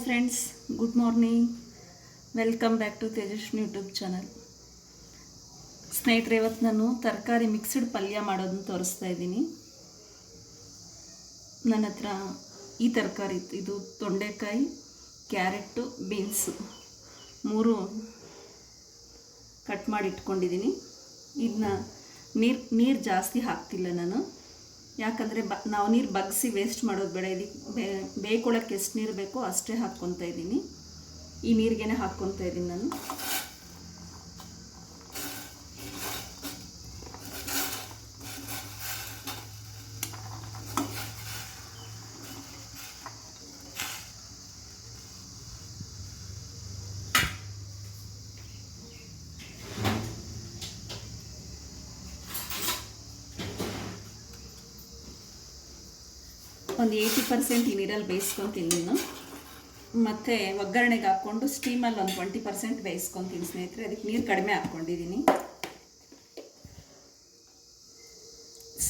Friends, good morning. Welcome back to Tejaswini YouTube channel. ಸ್ನೇಹಿತರೆ, ಇವತ್ತು ನಾನು ತರಕಾರಿ ಮಿಕ್ಸ್ಡ್ ಪಲ್ಯ ಮಾಡೋದನ್ನು ತೋರಿಸ್ತಾ ಇದ್ದೀನಿ. ನನ್ನ ಹತ್ರ ಈ ತರಕಾರಿ ಇತ್ತು. ಇದು ತೊಂಡೆಕಾಯಿ, ಕ್ಯಾರೆಟು, ಬೀನ್ಸು ಮೂರು ಕಟ್ ಮಾಡಿ ಇಟ್ಕೊಂಡಿದ್ದೀನಿ. ಇದನ್ನ ನೀರು ಜಾಸ್ತಿ ಹಾಕ್ತಿಲ್ಲ ನಾನು, ಯಾಕಂದರೆ ನಾವು ನೀರು ಬಗ್ಸಿ ವೇಸ್ಟ್ ಮಾಡೋದು ಬೇಡ. ಇದಕ್ಕೆ ಬೇಯ್ಕೊಳ್ಳೋಕ್ಕೆ ಎಷ್ಟು ನೀರು ಬೇಕೋ ಅಷ್ಟೇ ಹಾಕ್ಕೊತಾ ಇದ್ದೀನಿ. ಈ ನೀರಿಗೇನೆ ಹಾಕ್ಕೊತಾ ಇದ್ದೀನಿ ನಾನು. ಒಂದು 80% ಈ ನೀರಲ್ಲಿ ಬೇಯಿಸ್ಕೊತೀನಿ ನಾನು. ಮತ್ತು ಒಗ್ಗರಣೆಗೆ ಹಾಕ್ಕೊಂಡು ಸ್ಟೀಮಲ್ಲಿ ಒಂದು 20% ಬೇಯಿಸ್ಕೊತೀನಿ ಸ್ನೇಹಿತರೆ. ಅದಕ್ಕೆ ನೀರು ಕಡಿಮೆ ಹಾಕ್ಕೊಂಡಿದ್ದೀನಿ.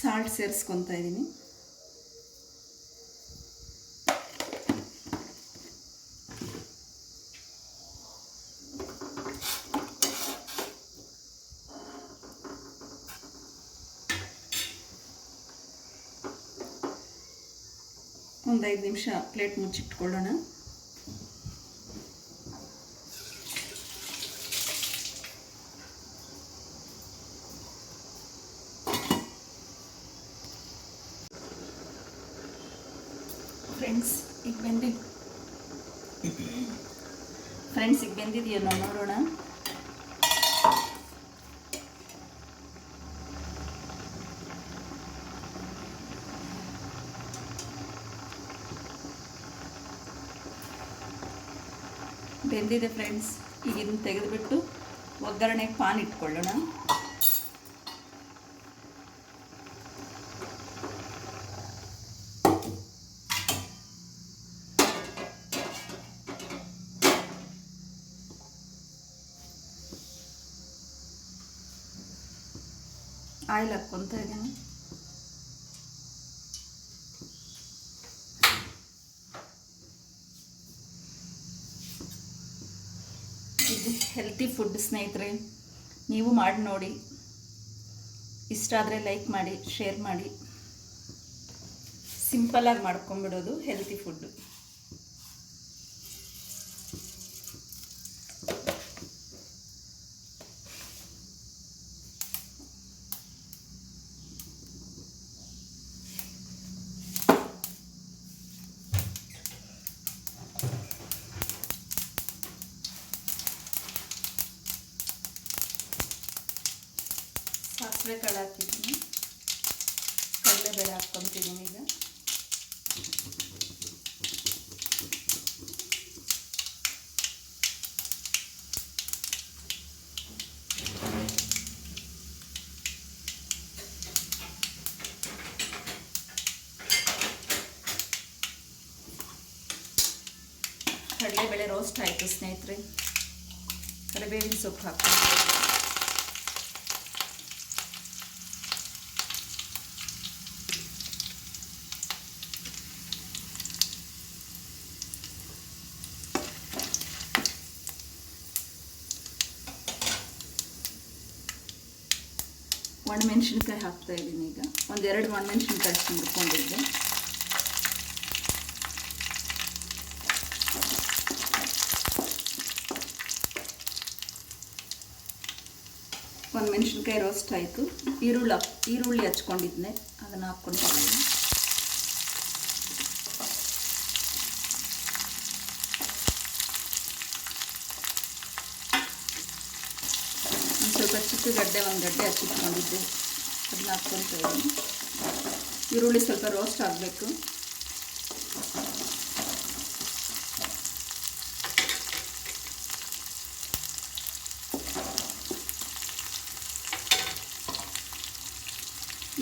ಸಾಲ್ಟ್ ಸೇರಿಸ್ಕೊತಾ ಇದ್ದೀನಿ. ಒಂದು 5 ನಿಮಿಷ ಪ್ಲೇಟ್ ಮುಚ್ಚಿಟ್ಕೊಳ್ಳೋಣ. ಫ್ರೆಂಡ್ಸ್, ಈಗ ಬೆಂದಿದೆಯೋ ನೋಡೋಣ. ಬೆಂದಿದೆ ಫ್ರೆಂಡ್ಸ್. ಈಗ ಇದನ್ನು ತೆಗೆದುಬಿಟ್ಟು ಒಗ್ಗರಣೆಗೆ ಪಾನ್ ಇಟ್ಕೊಳ್ಳೋಣ. ಆಯಿಲ್ ಹಾಕ್ಕೊತಾ ಇದ್ದೀನಿ. ಇದು ಹೆಲ್ತಿ ಫುಡ್ ಸ್ನೇಹಿತರೆ, ನೀವು ಮಾಡಿ ನೋಡಿ. ಇಷ್ಟ ಆದರೆ ಲೈಕ್ ಮಾಡಿ, ಶೇರ್ ಮಾಡಿ. ಸಿಂಪಲಾಗಿ ಮಾಡ್ಕೊಂಬಿಡೋದು ಹೆಲ್ತಿ ಫುಡ್ಡು. ಸಾಸಿವೆ ಕಾಳು ಹಾಕಿದ್ದೀನಿ, ಕಡಲೆಬೇಳೆ ಹಾಕ್ಕೊತಿದ್ದೀನಿ. ಈಗ ಕಡಲೆಬೇಳೆ ರೋಸ್ಟ್ ಆಯಿತು ಸ್ನೇಹಿತರೆ. ಕರಿಬೇವಿನ ಸೊಪ್ಪು ಹಾಕ್ತೀನಿ. ಒಣಮೆಣಸಿನ್ಕಾಯಿ ಹಾಕ್ತಾ ಇದ್ದೀನಿ. ಈಗ ಒಂದೆರಡು ಒಣಮೆಣಸಿನ್ಕಾಯಿ ಹುರ್ಕೊಂಡಿದ್ದೆ. ಒಂದು ಮೆಣಸಿನ್ಕಾಯಿ ರೋಸ್ಟ್ ಆಯಿತು. ಈರುಳ್ಳಿ ಹಚ್ಕೊಂಡಿದ್ದೆ, ಅದನ್ನು ಹಾಕ್ಕೊಂಡಿದ್ದೀನಿ. ಸ್ವಲ್ಪ ಚಿಕ್ಕ ಗಡ್ಡೆ, ಒಂದು ಗಡ್ಡೆ ಹಚ್ಚಿಟ್ಕೊಂಡಿದ್ದೆ, ಅದನ್ನ ಹಾಕ್ಕೊತಾ ಇದ್ದೀನಿ. ಈರುಳ್ಳಿ ಸ್ವಲ್ಪ ರೋಸ್ಟ್ ಆಗಬೇಕು.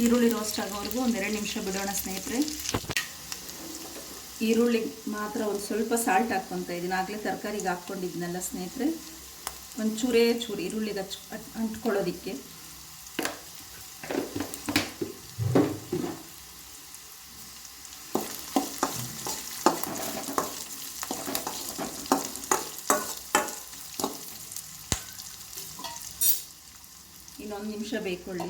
ಈರುಳ್ಳಿ ರೋಸ್ಟ್ ಆಗೋವರೆಗೂ ಒಂದು 2 ನಿಮಿಷ ಬಿಡೋಣ ಸ್ನೇಹಿತರೆ. ಈರುಳ್ಳಿ ಮಾತ್ರ ಒಂದು ಸ್ವಲ್ಪ ಸಾಲ್ಟ್ ಹಾಕ್ಕೊತಾ ಇದ್ದೀನಿ. ಆಗಲೇ ತರಕಾರಿಗೆ ಹಾಕ್ಕೊಂಡಿದ್ನಲ್ಲ ಸ್ನೇಹಿತರೆ, ಒಂದು ಚೂರು ಈರುಳ್ಳಿಗೆ ಅಂಟ್ಕೊಳ್ಳೋದಕ್ಕೆ. ಇನ್ನೊಂದು ನಿಮಿಷ ಬೇಯಿಕೊಳ್ಳಿ.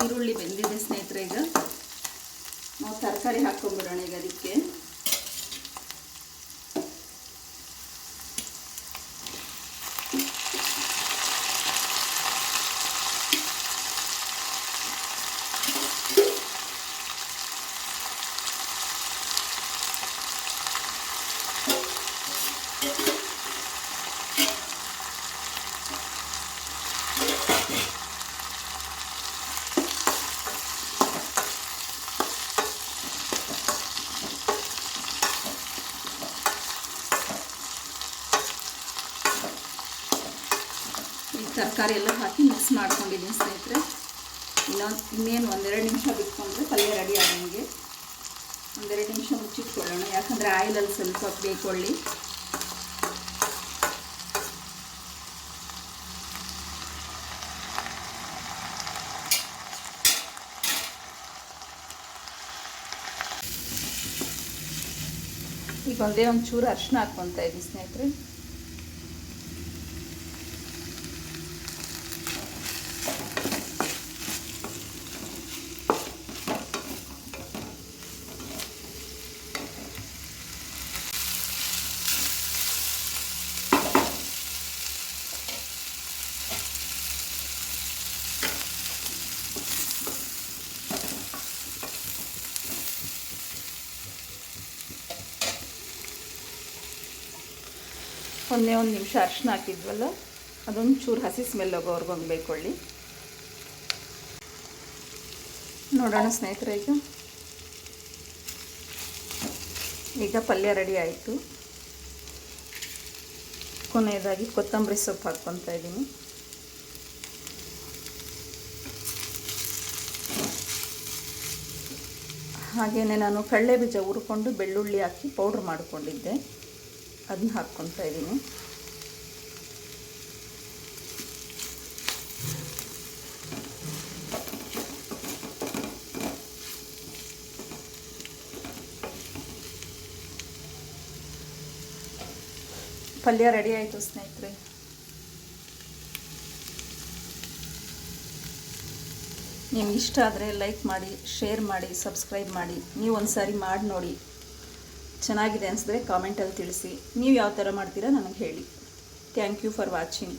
ಈರುಳ್ಳಿ ಬೆಂದಿದೆ ಸ್ನೇಹಿತರೆ. ಈಗ ನಾವು ತರಕಾರಿ ಹಾಕ್ಕೊಂಡ್ಬಿಡೋಣ. ಈಗ ಅದಕ್ಕೆ ತರಕಾರಿ ಎಲ್ಲ ಹಾಕಿ ಮಿಕ್ಸ್ ಮಾಡ್ಕೊಂಡಿದ್ದೀನಿ ಸ್ನೇಹಿತರೆ. ಇನ್ನೇನು ಒಂದೆರಡು ನಿಮಿಷ ಬಿಟ್ಕೊಂಡ್ರೆ ಪಲ್ಯ ರೆಡಿ ಆಗಂಗೆ. ಒಂದೆರಡು ನಿಮಿಷ ಮುಚ್ಚಿಟ್ಕೊಳ್ಳೋಣ, ಯಾಕಂದರೆ ಆಯಿಲಲ್ಲಿ ಸ್ವಲ್ಪ ಬೇಯಿಕೊಳ್ಳಿ. ಈಗ ಒಂಚೂರು ಅರಿಶಿನ ಹಾಕ್ಕೊತಾ ಇದ್ದೀನಿ ಸ್ನೇಹಿತರೆ. ಒಂದೇ ಒಂದು ನಿಮಿಷ ಅರಿಶಿನ ಹಾಕಿದ್ವಲ್ಲ, ಅದೊಂದು ಚೂರು ಹಸಿ ಸ್ಮೆಲ್ ಹೋಗೋವರೆಗೊಂದು ಬೇಯಿಕೊಳ್ಳಿ. ನೋಡೋಣ ಸ್ನೇಹಿತರೆ. ಈಗ ಪಲ್ಯ ರೆಡಿ ಆಯಿತು. ಕೊನೆಯದಾಗಿ ಕೊತ್ತಂಬರಿ ಸೊಪ್ಪು ಹಾಕ್ಕೊತಾ ಇದ್ದೀನಿ. ಹಾಗೆಯೇ ನಾನು ಕಡಲೆ ಬೀಜ ಹುರ್ಕೊಂಡು ಬೆಳ್ಳುಳ್ಳಿ ಹಾಕಿ ಪೌಡ್ರ್ ಮಾಡಿಕೊಂಡಿದ್ದೆ, ಅದನ್ನ ಹಾಕ್ಕೊತಾ ಇದ್ದೀನಿ. ಪಲ್ಯ ರೆಡಿ ಆಯಿತು ಸ್ನೇಹಿತರೆ. ನಿಮ್ಗೆ ಇಷ್ಟ ಆದರೆ ಲೈಕ್ ಮಾಡಿ, ಶೇರ್ ಮಾಡಿ, ಸಬ್ಸ್ಕ್ರೈಬ್ ಮಾಡಿ. ನೀವು ಒಂದು ಸಾರಿ ಮಾಡಿ ನೋಡಿ, ಚೆನ್ನಾಗಿದೆ ಅನಿಸಿದ್ರೆ ಕಾಮೆಂಟಲ್ಲಿ ತಿಳಿಸಿ. ನೀವು ಯಾವ ಥರ ಮಾಡ್ತೀರಾ ನನಗೆ ಹೇಳಿ. Thank you for watching.